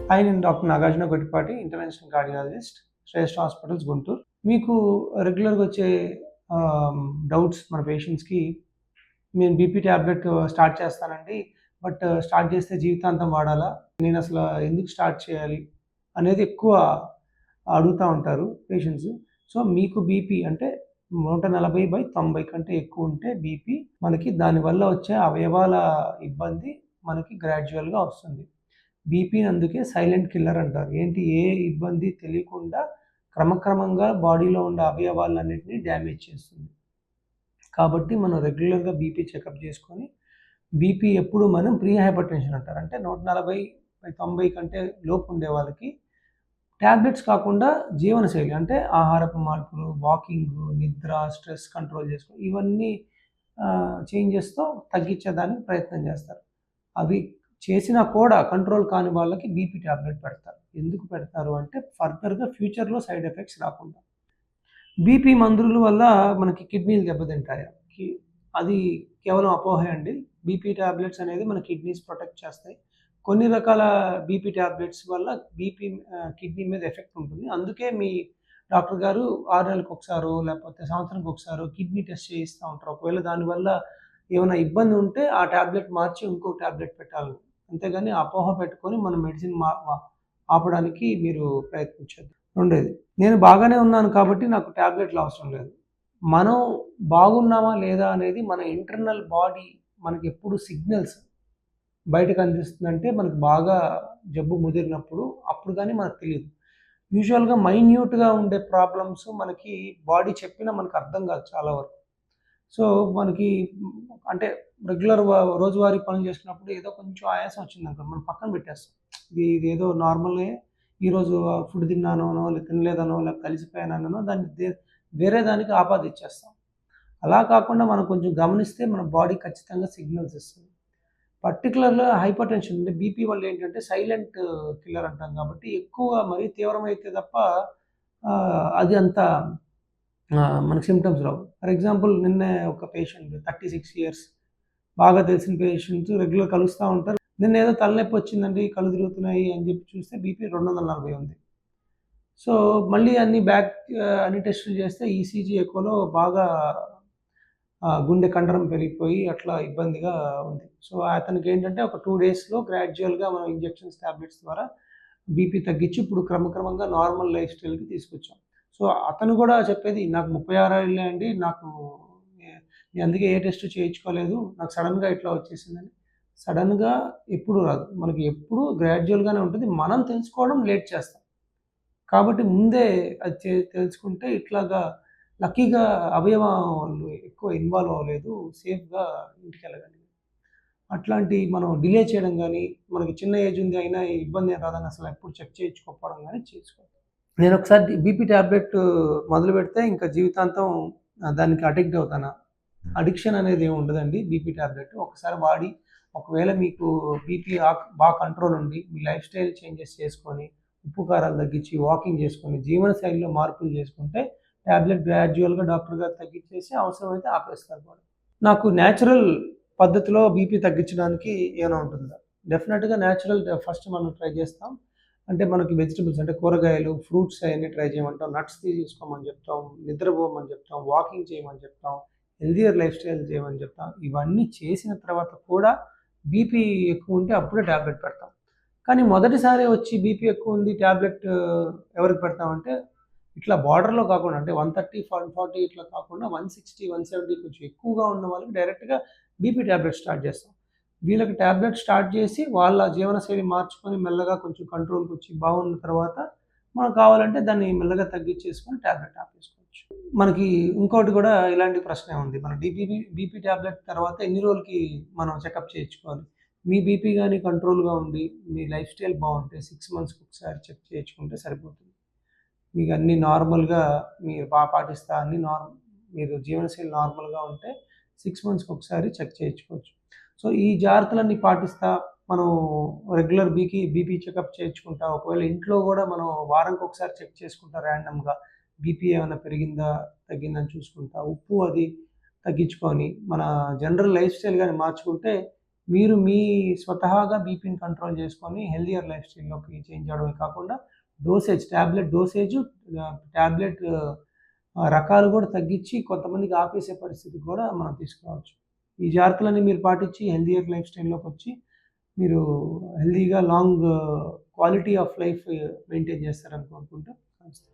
Hi, నేను doctor Nagarjuna Gottipati, interventional cardiologist, Shreshtha hospitals, Guntur. మీకు రెగ్యులర్‌గా వచ్చే డౌట్స్ మన పేషెంట్స్‌కి, నేను బీపీ టాబ్లెట్ స్టార్ట్ చేస్తానండి. బట్ స్టార్ట్ చేస్తే జీవితాంతం వాడాలా? నేనసల ఎందుకు స్టార్ట్ చేయాలి? అనేది ఎక్కువ అడుగుతా ఉంటారు పేషెంట్స్. సో, మీకు బీపీ అంటే 140/90 కంటే ఎక్కువుంటే బీపీ మనకి దానివల్ల వచ్చే అవయవాల ఇబ్బంది మనకి గ్రాడ్యుయల్‌గా వస్తుంది. బీపీని అందుకే సైలెంట్ కిల్లర్ అంటారు. ఏంటి, ఏ ఇబ్బంది తెలియకుండా క్రమక్రమంగా బాడీలో ఉండే అవయవాలన్నిటిని డ్యామేజ్ చేస్తుంది. కాబట్టి మనం రెగ్యులర్‌గా బీపీ చెకప్ చేసుకొని, బీపీ ఎప్పుడు మనం ప్రీ హైపర్‌టెన్షన్ అంటారు. అంటే 140/90 కంటే లోపు ఉండే వాళ్ళకి టాబ్లెట్స్ కాకుండా జీవనశైలి అంటే ఆహారపు మార్పులు, వాకింగు, నిద్ర, స్ట్రెస్ కంట్రోల్ చేసుకోవడం, ఇవన్నీ చేంజెస్‌తో తగ్గించేదానికి ప్రయత్నం చేస్తారు. అవి చేసినా కూడా కంట్రోల్ కాని వాళ్ళకి బీపీ టాబ్లెట్ పెడతారు. ఎందుకు పెడతారు అంటే ఫర్దర్‌గా ఫ్యూచర్‌లో సైడ్ ఎఫెక్ట్స్ రాకుండా. బీపీ మందుల వల్ల మనకి కిడ్నీలు దెబ్బతింటాయా? అది కేవలం అపోహే అండి. బీపీ టాబ్లెట్స్ అనేది మన కిడ్నీస్ ప్రొటెక్ట్ చేస్తాయి. కొన్ని రకాల బీపీ టాబ్లెట్స్ వల్ల కిడ్నీ మీద ఎఫెక్ట్ ఉంటుంది. అందుకే మీ డాక్టర్ గారు 6 నెలలకొకసారో, లేకపోతే సంవత్సరానికి ఒకసారో కిడ్నీ టెస్ట్ చేయిస్తా ఉంటారు. ఒకవేళ దానివల్ల ఏమైనా ఇబ్బంది ఉంటే ఆ టాబ్లెట్ మార్చి ఇంకో టాబ్లెట్ పెట్టాలని. అంతేగాని అపోహ పెట్టుకొని మన మెడిసిన్ ఆపడానికి మీరు ప్రయత్నించొద్దు. రెండోది, నేను బాగానే ఉన్నాను కాబట్టి నాకు టాబ్లెట్లు అవసరం లేదు. మనం బాగున్నామా లేదా అనేది మన ఇంటర్నల్ బాడీ మనకెప్పుడు సిగ్నల్స్ బయటకు అందిస్తుందంటే, మనకు బాగా జబ్బు ముదిరినప్పుడు, అప్పుడు గానీ మనకు తెలీదు. యూజువల్‌గా మైన్యూట్‌గా ఉండే ప్రాబ్లమ్స్ మనకి బాడీ చెప్పినా మనకు అర్థం కాదు చాలా వరకు. సో, మనకి అంటే రెగ్యులర్ రోజువారీ పనులు చేస్తున్నప్పుడు ఏదో కొంచెం ఆయాసం వచ్చిందనుకోండి, మనం పక్కన పెట్టేస్తాం. ఇదేదో నార్మలే, ఈరోజు ఫుడ్ తిన్నాననో, తినలేదనో, లేకపోతే అలిసిపోయాననో దాన్ని వేరే దానికి ఆపాదిచ్చేస్తాం. అలా కాకుండా మనం కొంచెం గమనిస్తే మన బాడీ ఖచ్చితంగా సిగ్నల్స్ ఇస్తుంది. పర్టిక్యులర్‌గా హైపర్ టెన్షన్ అంటే బీపీ వల్ల ఏంటంటే సైలెంట్ కిల్లర్ అంటాం కాబట్టి, ఎక్కువగా మరీ తీవ్రమైతే తప్ప అది అంత మనకు సింప్టమ్స్ రావు. ఫర్ ఎగ్జాంపుల్, నిన్నే ఒక పేషెంట్ 36 ఇయర్స్ బాగా తెలిసిన పేషెంట్ రెగ్యులర్ కలుస్తా ఉంటారు. నిన్నేదో తలనొప్పి వచ్చిందండి, కళ్ళు తిరుగుతున్నాయి అని చెప్పి చూస్తే బీపీ 240 ఉంది. సో, మళ్ళీ అన్ని టెస్టులు చేస్తే ఈసీజీ, ఎకోలో బాగా గుండె కండరం పెరిగిపోయి అట్లా ఇబ్బందిగా ఉంది. సో, అతనికేంటంటే ఒక 2 డేస్‌లో గ్రాడ్యుయల్‌గా మనం ఇంజెక్షన్స్, టాబ్లెట్స్ ద్వారా బీపీ తగ్గించి ఇప్పుడు క్రమక్రమంగా నార్మల్ లైఫ్ స్టైల్‌కి తీసుకొచ్చాం. సో, అతను కూడా చెప్పేది, నాకు 36 ఏళ్ళే అండి. నేను అందుకే ఏ టెస్ట్ చేయించుకోలేదు. నాకు సడెన్‌గా ఇట్లా వచ్చేసిందని. సడెన్‌గా ఎప్పుడు రాదు. మనకి ఎప్పుడు గ్రాడ్యుయల్‌గానే ఉంటుంది. మనం తెలుసుకోవడం లేట్ చేస్తాం. కాబట్టి ముందే అది తెలుసుకుంటే ఇట్లాగా లక్కీగా అవయవాలు ఎక్కువ ఇన్వాల్వ్ అవ్వలేదు. సేఫ్‌గా ఇంటికెళ్ళగలిగాం. అట్లాంటి మనం డిలే చేయడం గానీ, మనకి చిన్న ఏజ్ ఉంది అయినా ఇబ్బందేం రాదని అసలు ఎప్పుడు చెక్ చేయించుకోకపోవడం గానీ చేసుకోవాలి. నేనొకసారి బీపీ టాబ్లెట్ మొదలుపెడితే ఇంకా జీవితాంతం దానికి అడిక్ట్ అవుతానా? అడిక్షన్ అనేది ఏమి ఉండదండి బీపీ టాబ్లెట్. ఒకసారి వాడి, ఒకవేళ మీకు బీపీ బాగా కంట్రోల్ ఉండి, మీ లైఫ్ స్టైల్ చేంజెస్ చేసుకొని, ఉప్పు, కారాలు తగ్గించి, వాకింగ్ చేసుకొని, జీవనశైలిలో మార్పులు చేసుకుంటే టాబ్లెట్ గ్రాడ్యుయల్‌గా డాక్టర్ గారు తగ్గించేసి అవసరమైతే ఆపేస్తారు కూడా. నాకు నేచురల్ పద్ధతిలో బీపీ తగ్గించడానికి ఏమైనా ఉంటుందా? డెఫినెట్‌గా నేచురల్ ఫస్ట్ మనం ట్రై చేస్తాం. అంటే మనకి వెజిటబుల్స్ అంటే కూరగాయలు, ఫ్రూట్స్ అయన్నీ ట్రై చేయమంటాం. నట్స్ తీసుకోమని చెప్తాం. నిద్రపోమని చెప్తాం. వాకింగ్ చేయమని చెప్తాం. హెల్తీయర్ లైఫ్ స్టైల్ చేయమని చెప్తాం. ఇవన్నీ చేసిన తర్వాత కూడా బీపీ ఎక్కువుంటే అప్పుడే టాబ్లెట్ పెడతాం. కానీ మొదటిసారి వచ్చి బీపీ ఎక్కువుంది టాబ్లెట్ ఎవరికి పెడతామంటే, ఇట్లా బార్డర్‌లో కాకుండా అంటే 130, 140 ఇట్లా కాకుండా 160, 170 కొంచెం ఎక్కువగా ఉన్న వాళ్ళకి డైరెక్ట్‌గా బీపీ టాబ్లెట్ స్టార్ట్ చేస్తాం. వీళ్ళకి టాబ్లెట్ స్టార్ట్ చేసి వాళ్ళ జీవనశైలి మార్చుకొని మెల్లగా కొంచెం కంట్రోల్‌కొచ్చి బాగున్న తర్వాత మనం కావాలంటే దాన్ని మెల్లగా తగ్గించేసుకొని టాబ్లెట్ ఆపేసుకోవచ్చు. మనకి ఇంకోటి కూడా ఇలాంటి ప్రశ్నే ఉంది. మన బీపీ టాబ్లెట్ తర్వాత ఎన్ని రోజులకి మనం చెకప్ చేయించుకోవాలి? మీ బీపీ గాని కంట్రోల్‌గా ఉండి, మీ లైఫ్ స్టైల్ బాగుంటే 6 మంత్స్‌కి ఒకసారి చెక్ చేయించుకుంటే సరిపోతుంది. మీకు అన్నీ నార్మల్‌గా మీరు పాటిస్తా అన్నీ మీరు జీవనశైలి నార్మల్‌గా ఉంటే 6 మంత్స్‌కి ఒకసారి చెక్ చేయించుకోవచ్చు. సో, ఈ జాగ్రత్తలన్నీ పాటిస్తా మనం రెగ్యులర్ బీపీ చెకప్ చేయించుకుంటా, ఒకవేళ ఇంట్లో గూడా మనం వారానికి ఒకసారి చెక్ చేసుకుంటా ర్యాండమ్‌గా. బీపీ ఏమన్నా పెరిగిందా, తగ్గిందా అని చూసుకుంటా. ఉప్పు అది తగ్గించుకొని మన జనరల్ లైఫ్ స్టైల్ గాని మార్చుకుంటే మీరు మీ స్వతహాగా బీపీని కంట్రోల్ చేసుకొని హెల్దియర్ లైఫ్ స్టైల్‌లోకి చేంజ్ అవ్వడమే కాకుండా టాబ్లెట్ డోసేజు టాబ్లెట్ రకాలు కూడా తగ్గించి కొంతమందికి ఆపేసే పరిస్థితికి కూడా మనం తీసుకురావచ్చు. ఈ జాగ్రత్తలన్నీ మీరు పాటించి హెల్దియర్ లైఫ్ స్టైల్‌లోకొచ్చి మీరు హెల్తీగా long quality of life maintain చేస్తారని కోరుకుంటూ నమస్తే.